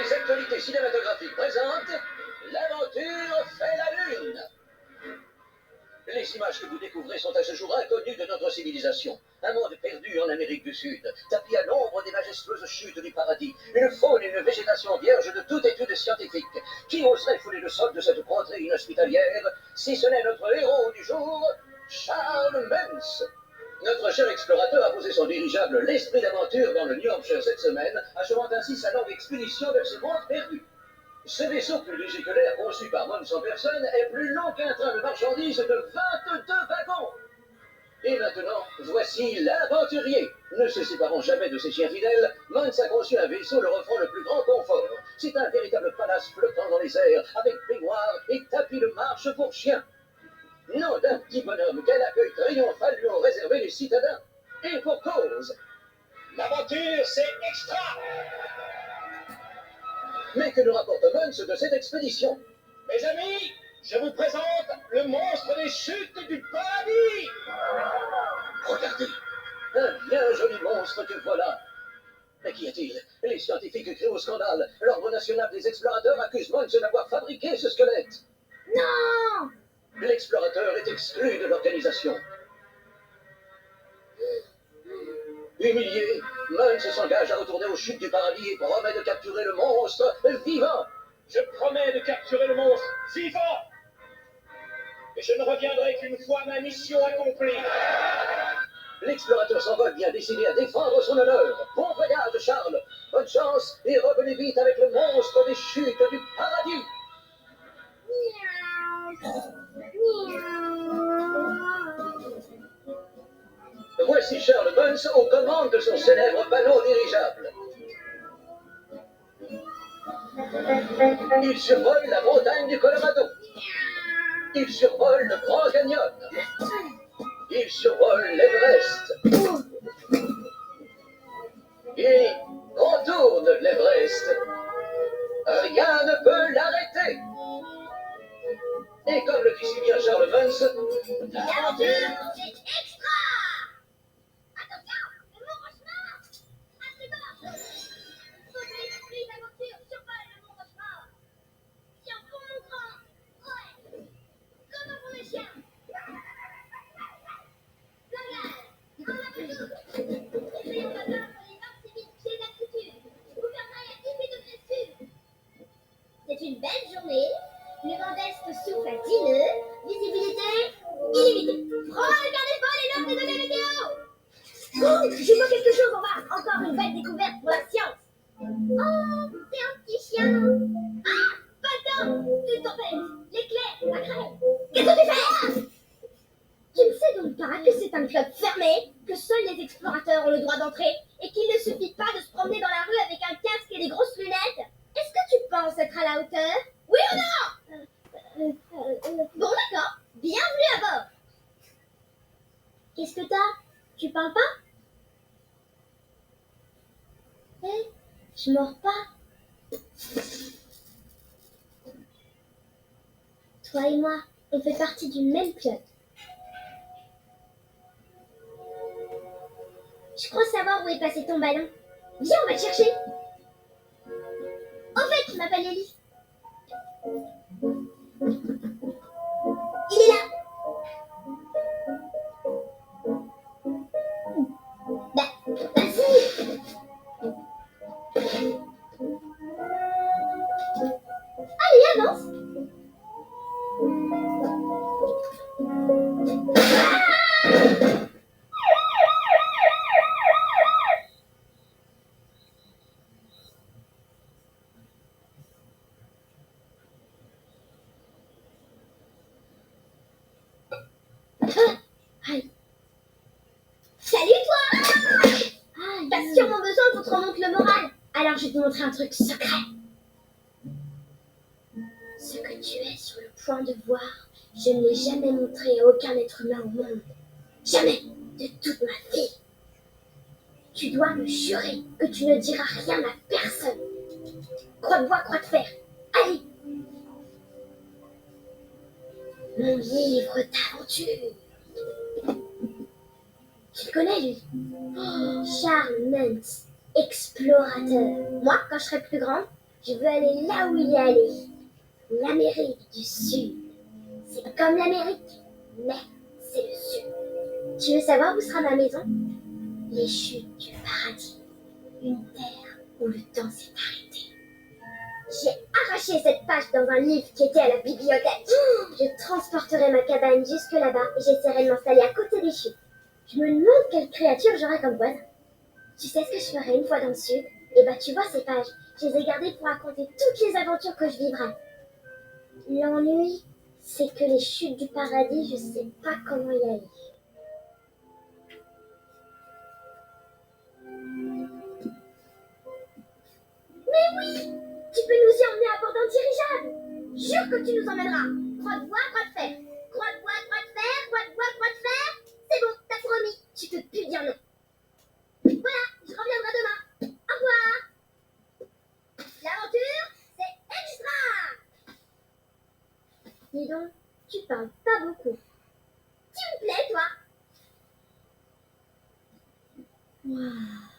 Les actualités cinématographiques présentent l'aventure fait la lune. Les images que vous découvrez sont à ce jour inconnues de notre civilisation. Un monde perdu en Amérique du Sud, tapis à l'ombre des majestueuses chutes du paradis. Une faune et une végétation vierges de toute étude scientifique. Qui oserait fouler le sol de cette contrée inhospitalière, si ce n'est notre héros du jour, Charles Mens. Notre cher explorateur a posé son dirigeable L'Esprit d'Aventure dans le New Hampshire cette semaine, achevant ainsi sa longue expédition vers ce monde perdu. Ce vaisseau plus léger que l'air, conçu par Mons en personne, est plus long qu'un train de marchandises de 22 wagons. Et maintenant, voici l'aventurier. Ne se séparant jamais de ses chiens fidèles, Mons a conçu un vaisseau leur offrant le plus grand confort. C'est un véritable palace flottant dans les airs, avec baignoire et tapis de marche pour chiens. Nom d'un petit bonhomme, quel accueil triomphal lui ont réservé les citadins. Et pour cause. L'aventure, c'est extra. Mais que nous rapporte Mons de cette expédition? Mes amis, je vous présente le monstre des chutes du paradis. Regardez, un bien joli monstre que voilà. Mais qu'y a-t-il? Les scientifiques crient au scandale. L'Ordre national des explorateurs accuse Mons d'avoir fabriqué ce squelette. Non! L'explorateur est exclu de l'organisation. Humilié, Mons s'engage à retourner aux chutes du paradis et promet de capturer le monstre vivant. Je promets de capturer le monstre vivant. Et je ne reviendrai qu'une fois ma mission accomplie. L'explorateur s'envole bien décidé à défendre son honneur. Bon voyage, Charles. Bonne chance et revenez vite avec le monstre des chutes du paradis. Voici Charles Mons aux commandes de son célèbre ballon dirigeable. Il survole la montagne du Colorado. Il survole le Grand Canyon. Il survole l'Everest. Et contourne l'Everest. Rien ne peut l'arrêter. Et comme le dit si bien Charles Mons, l'aventure, C'est extra! Attention! Le mont Rochemort! À tribord! Saute l'esprit d'aventure survole le mont Rochemort! Tiens pour mon grand! Ouais! Comme un bon chien! Langage! En applaudit! Essayons d'atteindre les 26 000 pieds d'altitude! Gouvernail à 10 pieds de blessure! C'est une belle journée! Le vent d'est souffle à 10 nœuds, visibilité illimitée. Prends le carnet vol et l'ordre de la météo. Oh, je vois quelque chose en bas. Encore une belle découverte pour la science. Oh, c'est un petit chien. Ah, pas le temps. Une tempête, l'éclair, la crème. Qu'est-ce que tu fais? Tu ne sais donc pas que c'est un club fermé, que seuls les explorateurs ont le droit d'entrer et qu'il ne suffit pas de se promener dans la rue avec un casque et des grosses lunettes? Est-ce que tu penses être à la hauteur? Oui ou non? Bon, d'accord. Bienvenue à bord. Qu'est-ce que t'as? Tu parles pas? Hé, je mords pas. Toi et moi, on fait partie du même club. Je crois savoir où est passé ton ballon. Viens, on va le chercher. Au fait, je m'appelle Ellie. Il est là. Vas-y. Allez, avance. Aïe. Salut toi. T'as sûrement besoin qu'on te remonte le moral. Alors je vais te montrer un truc secret. Ce que tu es sur le point de voir, je ne l'ai jamais montré à aucun être humain au monde. Jamais de toute ma vie. Tu dois me jurer que tu ne diras rien à personne. Croix de bois, croix de fer. Allez. Mon livre d'aventure. Tu le connais, lui? Oh, Charles Mens, explorateur. Moi, quand je serai plus grande, Je veux aller là où il est allé. L'Amérique du Sud. C'est comme l'Amérique, mais c'est le Sud. Tu veux savoir où sera ma maison? Les chutes du paradis. Une terre où le temps s'est arrêté. J'ai arraché cette page dans un livre qui était à la bibliothèque. Je transporterai ma cabane jusque là-bas et j'essaierai de m'installer à côté des chutes. Je me demande quelle créature j'aurai comme voisin. Tu sais ce que je ferai une fois dans le Sud? Eh ben, tu vois ces pages, je les ai gardées pour raconter toutes les aventures que je vivrai. L'ennui, c'est que les chutes du paradis, je sais pas comment y aller. Mais oui! Tu peux nous y emmener à bord d'un dirigeable! Jure que tu nous emmèneras! Croix de bois, croix de fer! Croix de bois, croix de fer! Croix de bois, croix de fer! C'est bon, t'as promis! Tu peux plus dire non! Voilà, je reviendrai demain! Au revoir! L'aventure, c'est extra! Dis donc, tu parles pas beaucoup. Tu me plais, toi? Waouh!